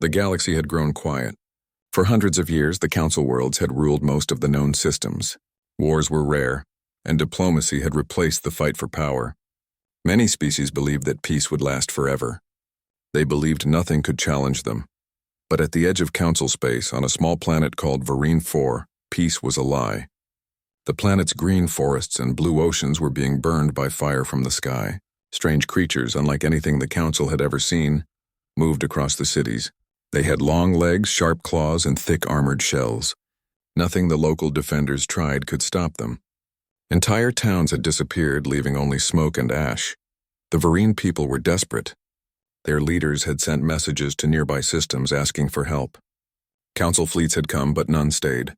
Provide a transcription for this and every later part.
The galaxy had grown quiet. For hundreds of years, the Council worlds had ruled most of the known systems. Wars were rare, and diplomacy had replaced the fight for power. Many species believed that peace would last forever. They believed nothing could challenge them. But at the edge of Council space, on a small planet called Vereen 4, peace was a lie. The planet's green forests and blue oceans were being burned by fire from the sky. Strange creatures, unlike anything the Council had ever seen, moved across the cities. They had long legs, sharp claws, and thick armored shells. Nothing the local defenders tried could stop them. Entire towns had disappeared, leaving only smoke and ash. The Vereen people were desperate. Their leaders had sent messages to nearby systems asking for help. Council fleets had come, but none stayed.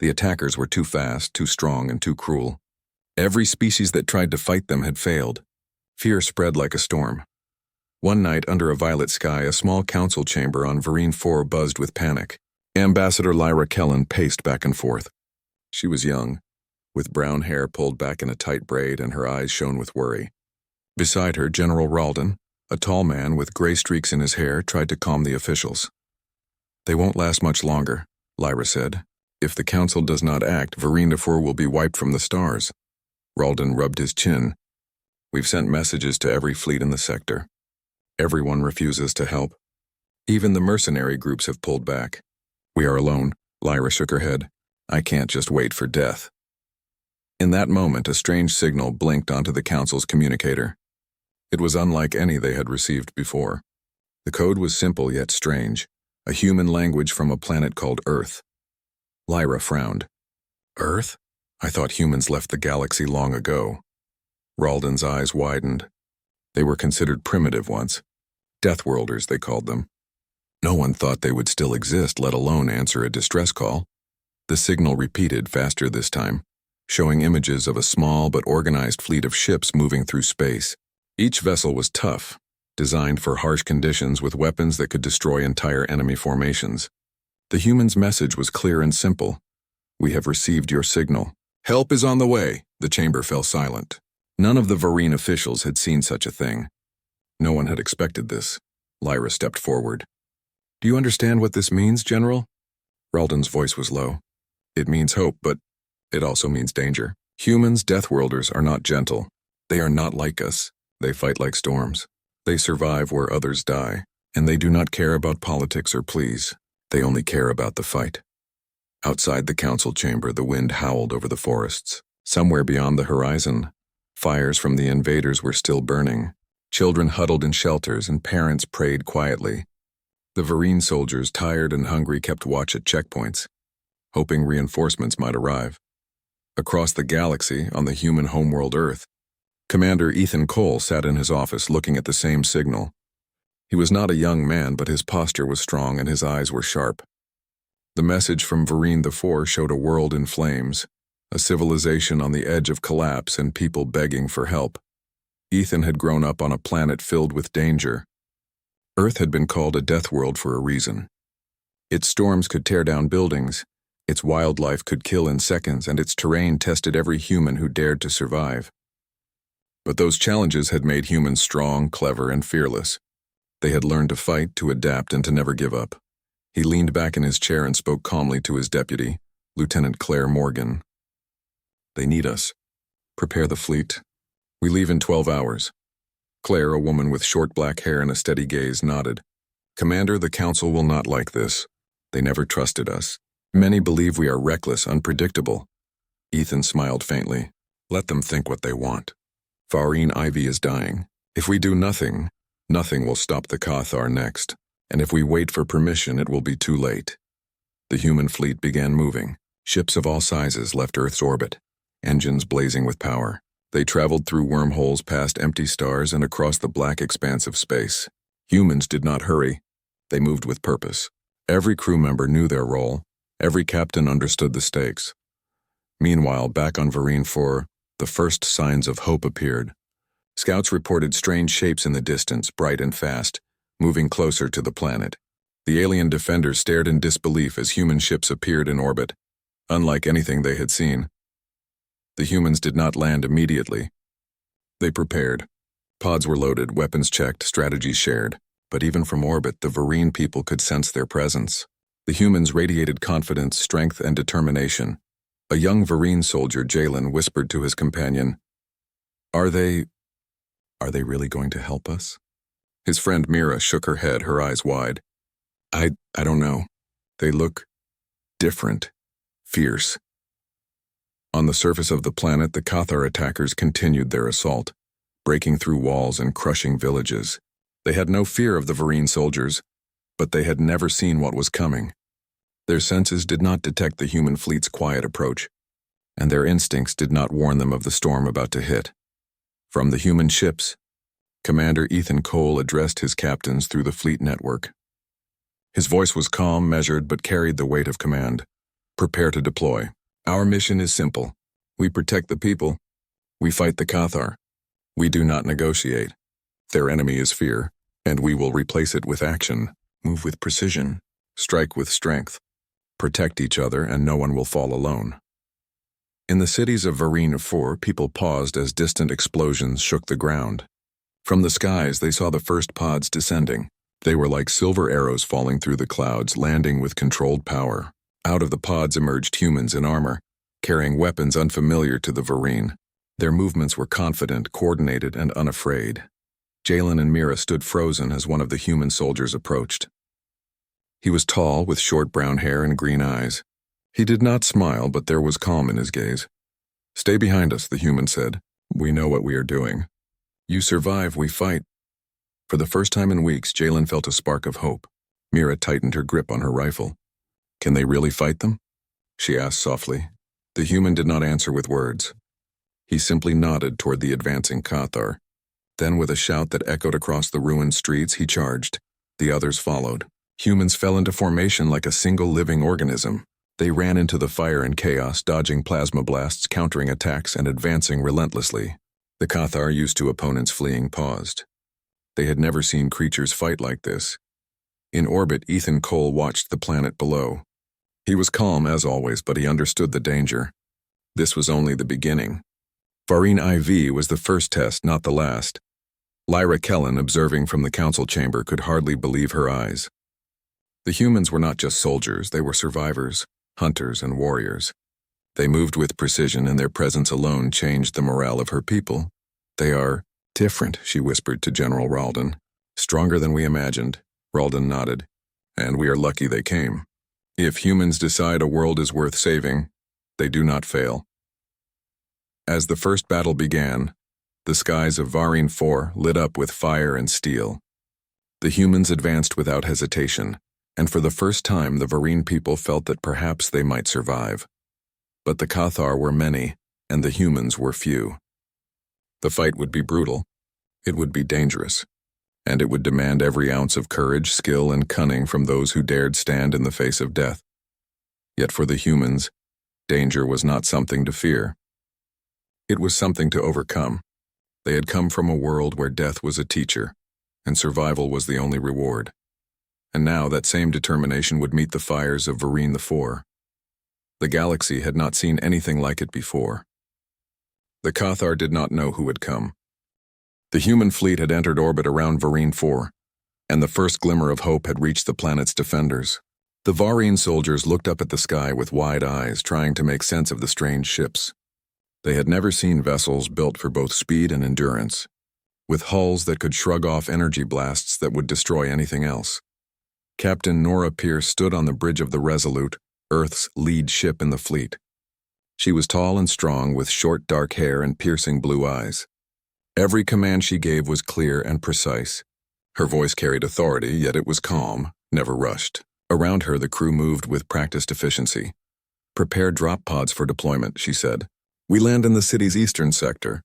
The attackers were too fast, too strong, and too cruel. Every species that tried to fight them had failed. Fear spread like a storm. One night, under a violet sky, a small council chamber on Vereen 4 buzzed with panic. Ambassador Lyra Kellen paced back and forth. She was young, with brown hair pulled back in a tight braid, and her eyes shone with worry. Beside her, General Ralden, a tall man with gray streaks in his hair, tried to calm the officials. "They won't last much longer," Lyra said. "If the Council does not act, Vereen 4 will be wiped from the stars." Ralden rubbed his chin. "We've sent messages to every fleet in the sector. Everyone refuses to help. Even the mercenary groups have pulled back. We are alone." Lyra shook her head. "I can't just wait for death." In that moment, a strange signal blinked onto the Council's communicator. It was unlike any they had received before. The code was simple yet strange, a human language from a planet called Earth. Lyra frowned. "Earth? I thought humans left the galaxy long ago." Ralden's eyes widened. They were considered primitive once. Deathworlders, they called them. No one thought they would still exist, let alone answer a distress call. The signal repeated, faster this time, showing images of a small but organized fleet of ships moving through space. Each vessel was tough, designed for harsh conditions with weapons that could destroy entire enemy formations. The human's message was clear and simple. "We have received your signal. Help is on the way." The chamber fell silent. None of the Vereen officials had seen such a thing. No one had expected this. Lyra stepped forward. "Do you understand what this means, General?" Ralden's voice was low. "It means hope, but it also means danger. Humans, Deathworlders, are not gentle. They are not like us. They fight like storms. They survive where others die, and they do not care about politics or pleas. They only care about the fight." Outside the council chamber, the wind howled over the forests. Somewhere beyond the horizon, fires from the invaders were still burning. Children huddled in shelters, and parents prayed quietly. The Vereen soldiers, tired and hungry, kept watch at checkpoints, hoping reinforcements might arrive. Across the galaxy, on the human homeworld Earth, Commander Ethan Cole sat in his office looking at the same signal. He was not a young man, but his posture was strong and his eyes were sharp. The message from Vereen 4 showed a world in flames, a civilization on the edge of collapse and people begging for help. Ethan had grown up on a planet filled with danger. Earth had been called a death world for a reason. Its storms could tear down buildings, its wildlife could kill in seconds, and its terrain tested every human who dared to survive. But those challenges had made humans strong, clever, and fearless. They had learned to fight, to adapt, and to never give up. He leaned back in his chair and spoke calmly to his deputy, Lieutenant Claire Morgan. "They need us. Prepare the fleet. We leave in 12 hours. Claire, a woman with short black hair and a steady gaze, nodded. "Commander, the Council will not like this. They never trusted us. Many believe we are reckless, unpredictable." Ethan smiled faintly. "Let them think what they want. Farine Ivy is dying. If we do nothing, nothing will stop the Cathar next. And if we wait for permission, it will be too late." The human fleet began moving. Ships of all sizes left Earth's orbit, engines blazing with power. They traveled through wormholes past empty stars and across the black expanse of space. Humans did not hurry. They moved with purpose. Every crew member knew their role. Every captain understood the stakes. Meanwhile, back on Vereen 4, the first signs of hope appeared. Scouts reported strange shapes in the distance, bright and fast, moving closer to the planet. The alien defenders stared in disbelief as human ships appeared in orbit, unlike anything they had seen. The humans did not land immediately. They prepared. Pods were loaded, weapons checked, strategies shared. But even from orbit, the Varine people could sense their presence. The humans radiated confidence, strength, and determination. A young Varine soldier, Jalen, whispered to his companion, Are they really going to help us? His friend Mira shook her head, her eyes wide. I don't know. They look different, fierce. On the surface of the planet, the Cathar attackers continued their assault, breaking through walls and crushing villages. They had no fear of the Varine soldiers, but they had never seen what was coming. Their senses did not detect the human fleet's quiet approach, and their instincts did not warn them of the storm about to hit. From the human ships, Commander Ethan Cole addressed his captains through the fleet network. His voice was calm, measured, but carried the weight of command. Prepare to deploy. Our mission is simple. We protect the people. We fight the Cathar. We do not negotiate. Their enemy is fear, and we will replace it with action. Move with precision. Strike with strength. Protect each other, and no one will fall alone. In the cities of Varine IV, people paused as distant explosions shook the ground. From the skies, they saw the first pods descending. They were like silver arrows falling through the clouds, landing with controlled power. Out of the pods emerged humans in armor, carrying weapons unfamiliar to the Varine. Their movements were confident, coordinated, and unafraid. Jalen and Mira stood frozen as one of the human soldiers approached. He was tall, with short brown hair and green eyes. He did not smile, but there was calm in his gaze. Stay behind us, the human said. We know what we are doing. You survive, we fight. For the first time in weeks, Jalen felt a spark of hope. Mira tightened her grip on her rifle. Can they really fight them? She asked softly. The human did not answer with words. He simply nodded toward the advancing Cathar. Then, with a shout that echoed across the ruined streets, he charged. The others followed. Humans fell into formation like a single living organism. They ran into the fire and chaos, dodging plasma blasts, countering attacks, and advancing relentlessly. The Cathar, used to opponents fleeing, paused. They had never seen creatures fight like this. In orbit, Ethan Cole watched the planet below. He was calm, as always, but he understood the danger. This was only the beginning. Varine IV was the first test, not the last. Lyra Kellen, observing from the council chamber, could hardly believe her eyes. The humans were not just soldiers, they were survivors, hunters, and warriors. They moved with precision, and their presence alone changed the morale of her people. They are different, she whispered to General Ralden. Stronger than we imagined. Ralden nodded. And we are lucky they came. If humans decide a world is worth saving, they do not fail. As the first battle began, the skies of Varine IV lit up with fire and steel. The humans advanced without hesitation, and for the first time the Varine people felt that perhaps they might survive. But the Cathar were many, and the humans were few. The fight would be brutal. It would be dangerous. And it would demand every ounce of courage, skill, and cunning from those who dared stand in the face of death. Yet for the humans, danger was not something to fear. It was something to overcome. They had come from a world where death was a teacher, and survival was the only reward. And now that same determination would meet the fires of Varine IV. The galaxy had not seen anything like it before. The Cathar did not know who had come. The human fleet had entered orbit around Varine IV, and the first glimmer of hope had reached the planet's defenders. The Varine soldiers looked up at the sky with wide eyes, trying to make sense of the strange ships. They had never seen vessels built for both speed and endurance, with hulls that could shrug off energy blasts that would destroy anything else. Captain Nora Pierce stood on the bridge of the Resolute, Earth's lead ship in the fleet. She was tall and strong, with short dark hair and piercing blue eyes. Every command she gave was clear and precise. Her voice carried authority, yet it was calm, never rushed. Around her, the crew moved with practiced efficiency. Prepare drop pods for deployment, she said. We land in the city's eastern sector.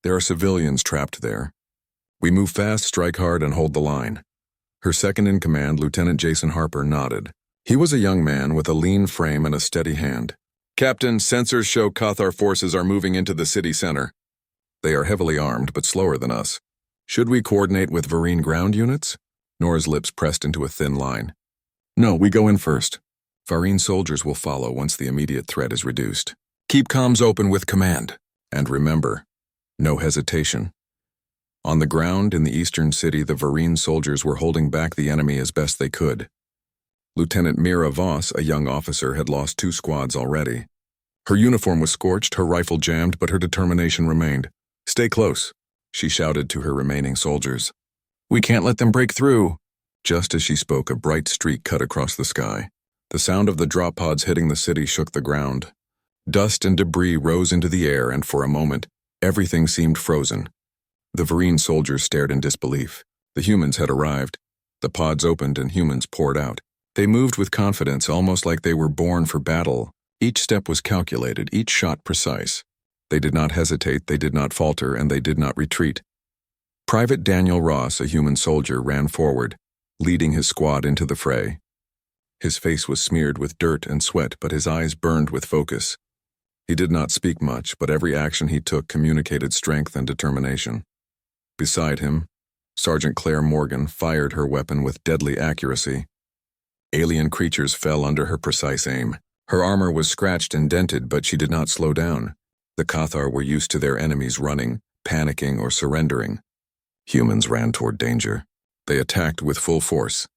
There are civilians trapped there. We move fast, strike hard, and hold the line. Her second-in-command, Lieutenant Jason Harper, nodded. He was a young man with a lean frame and a steady hand. Captain, sensors show Cathar forces are moving into the city center. They are heavily armed, but slower than us. Should we coordinate with Varine ground units? Nora's lips pressed into a thin line. No, we go in first. Varine soldiers will follow once the immediate threat is reduced. Keep comms open with command. And remember, no hesitation. On the ground in the eastern city, the Varine soldiers were holding back the enemy as best they could. Lieutenant Mira Voss, a young officer, had lost 2 squads already. Her uniform was scorched, her rifle jammed, but her determination remained. "Stay close," she shouted to her remaining soldiers. "We can't let them break through." Just as she spoke, a bright streak cut across the sky. The sound of the drop pods hitting the city shook the ground. Dust and debris rose into the air, and for a moment, everything seemed frozen. The Varine soldiers stared in disbelief. The humans had arrived. The pods opened and humans poured out. They moved with confidence, almost like they were born for battle. Each step was calculated, each shot precise. They did not hesitate, they did not falter, and they did not retreat. Private Daniel Ross, a human soldier, ran forward, leading his squad into the fray. His face was smeared with dirt and sweat, but his eyes burned with focus. He did not speak much, but every action he took communicated strength and determination. Beside him, Sergeant Claire Morgan fired her weapon with deadly accuracy. Alien creatures fell under her precise aim. Her armor was scratched and dented, but she did not slow down. The Cathar were used to their enemies running, panicking, or surrendering. Humans ran toward danger. They attacked with full force.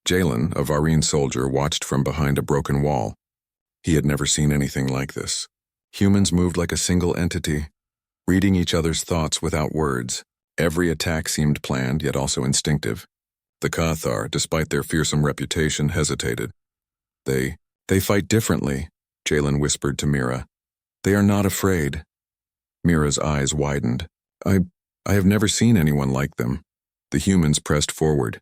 Jalen, a Varine soldier, watched from behind a broken wall. He had never seen anything like this. Humans moved like a single entity, reading each other's thoughts without words. Every attack seemed planned, yet also instinctive. The Cathar, despite their fearsome reputation, hesitated. They fight differently," Jalen whispered to Mira. "They are not afraid." Mira's eyes widened. I have never seen anyone like them." The humans pressed forward.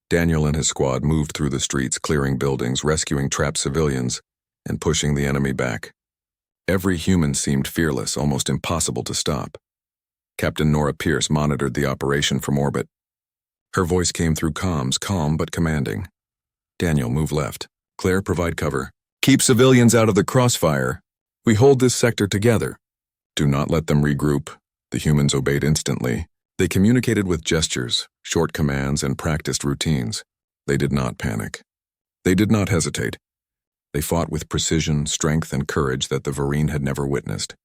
Daniel and his squad moved through the streets, clearing buildings, rescuing trapped civilians, and pushing the enemy back. Every human seemed fearless, almost impossible to stop. Captain Nora Pierce monitored the operation from orbit. Her voice came through comms, calm but commanding. "Daniel, move left. Claire, provide cover. Keep civilians out of the crossfire. We hold this sector together. Do not let them regroup." The humans obeyed instantly. They communicated with gestures, short commands, and practiced routines. They did not panic. They did not hesitate. They fought with precision, strength, and courage that the Varine had never witnessed.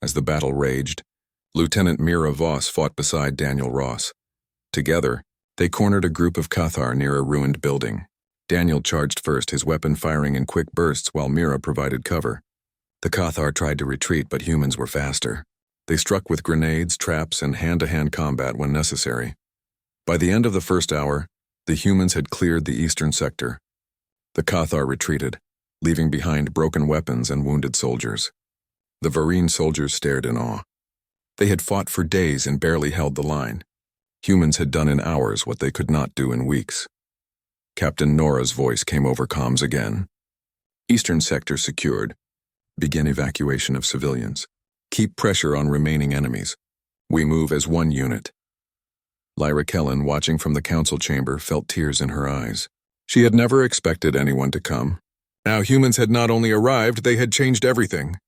As the battle raged, Lieutenant Mira Voss fought beside Daniel Ross. Together, they cornered a group of Cathar near a ruined building. Daniel charged first, his weapon firing in quick bursts while Mira provided cover. The Cathar tried to retreat, but humans were faster. They struck with grenades, traps, and hand-to-hand combat when necessary. By the end of the first hour, the humans had cleared the eastern sector. The Cathar retreated, leaving behind broken weapons and wounded soldiers. The Varine soldiers stared in awe. They had fought for days and barely held the line. Humans had done in hours what they could not do in weeks. Captain Nora's voice came over comms again. "Eastern sector secured. Begin evacuation of civilians. Keep pressure on remaining enemies. We move as one unit." Lyra Kellen, watching from the council chamber, felt tears in her eyes. She had never expected anyone to come. Now humans had not only arrived, they had changed everything.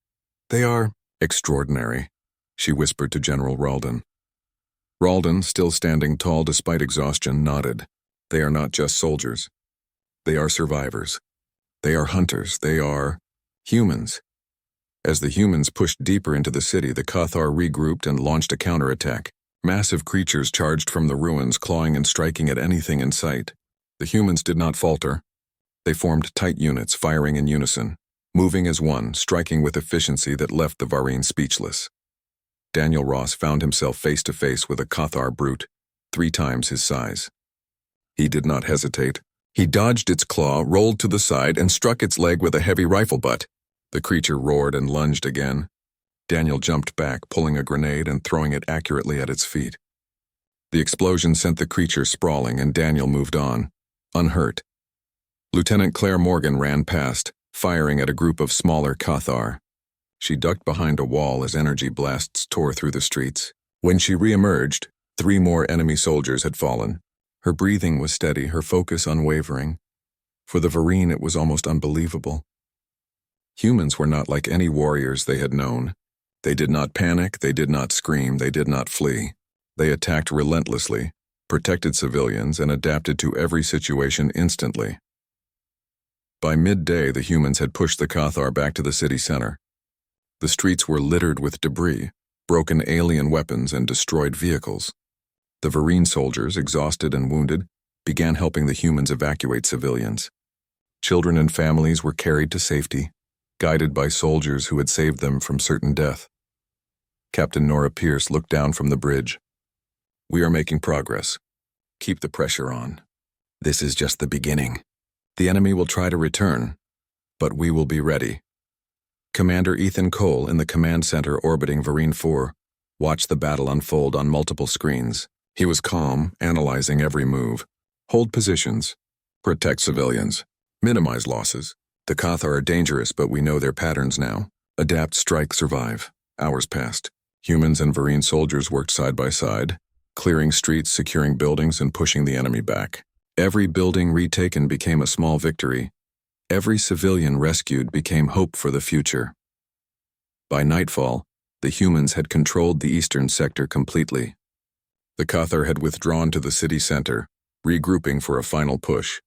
"They are extraordinary," she whispered to General Ralden. Ralden, still standing tall despite exhaustion, nodded. "They are not just soldiers. They are survivors. They are hunters. They are humans." As the humans pushed deeper into the city, the Cathar regrouped and launched a counterattack. Massive creatures charged from the ruins, clawing and striking at anything in sight. The humans did not falter. They formed tight units, firing in unison, moving as one, striking with efficiency that left the Varine speechless. Daniel Ross found himself face to face with a Cathar brute, 3 times his size. He did not hesitate. He dodged its claw, rolled to the side, and struck its leg with a heavy rifle butt. The creature roared and lunged again. Daniel jumped back, pulling a grenade and throwing it accurately at its feet. The explosion sent the creature sprawling, and Daniel moved on, unhurt. Lieutenant Claire Morgan ran past, firing at a group of smaller Cathar. She ducked behind a wall as energy blasts tore through the streets. When she re-emerged, 3 more enemy soldiers had fallen. Her breathing was steady, her focus unwavering. For the Varine, it was almost unbelievable. Humans were not like any warriors they had known. They did not panic, they did not scream, they did not flee. They attacked relentlessly, protected civilians, and adapted to every situation instantly. By midday, the humans had pushed the Cathar back to the city center. The streets were littered with debris, broken alien weapons, and destroyed vehicles. The Varine soldiers, exhausted and wounded, began helping the humans evacuate civilians. Children and families were carried to safety, guided by soldiers who had saved them from certain death. Captain Nora Pierce looked down from the bridge. "We are making progress. Keep the pressure on. This is just the beginning. The enemy will try to return, but we will be ready." Commander Ethan Cole in the command center orbiting Varine 4 watched the battle unfold on multiple screens. He was calm, analyzing every move. Hold positions. Protect civilians. Minimize losses. The Cathar are dangerous, but we know their patterns now. Adapt, strike, survive. Hours passed. Humans and Varine soldiers worked side by side, clearing streets, securing buildings, and pushing the enemy back. Every building retaken became a small victory. Every civilian rescued became hope for the future. By nightfall, the humans had controlled the eastern sector completely. The Cathar had withdrawn to the city center, regrouping for a final push.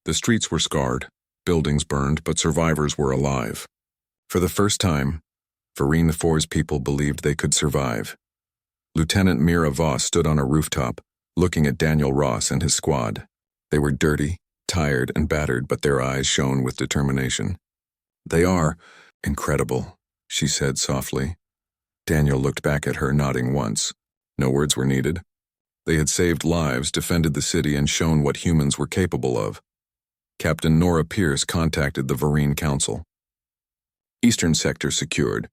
The streets were scarred, buildings burned, but survivors were alive. For the first time, Varine 4's people believed they could survive. Lieutenant Mira Voss stood on a rooftop, looking at Daniel Ross and his squad. They were dirty, tired, and battered, but their eyes shone with determination. "They are incredible," she said softly. Daniel looked back at her, nodding once. No words were needed. They had saved lives, defended the city, and shown what humans were capable of. Captain Nora Pierce contacted the Varine Council. "Eastern sector secured.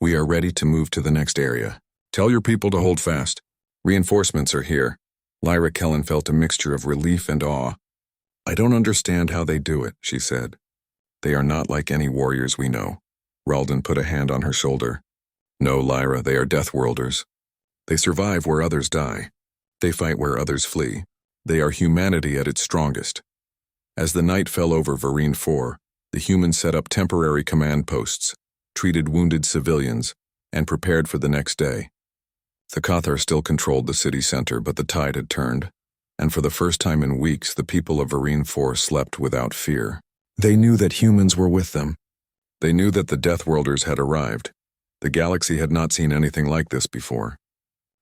We are ready to move to the next area. Tell your people to hold fast. Reinforcements are here." Lyra Kellen felt a mixture of relief and awe. "I don't understand how they do it," she said. "They are not like any warriors we know." Ralden put a hand on her shoulder. "No, Lyra, they are Deathworlders. They survive where others die. They fight where others flee. They are humanity at its strongest." As the night fell over Varine 4, the humans set up temporary command posts, treated wounded civilians, and prepared for the next day. The Cathar still controlled the city center, but the tide had turned, and for the first time in weeks, the people of Varine 4 slept without fear. They knew that humans were with them. They knew that the Deathworlders had arrived. The galaxy had not seen anything like this before.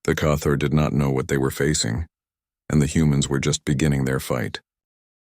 The Cathar did not know what they were facing, and the humans were just beginning their fight.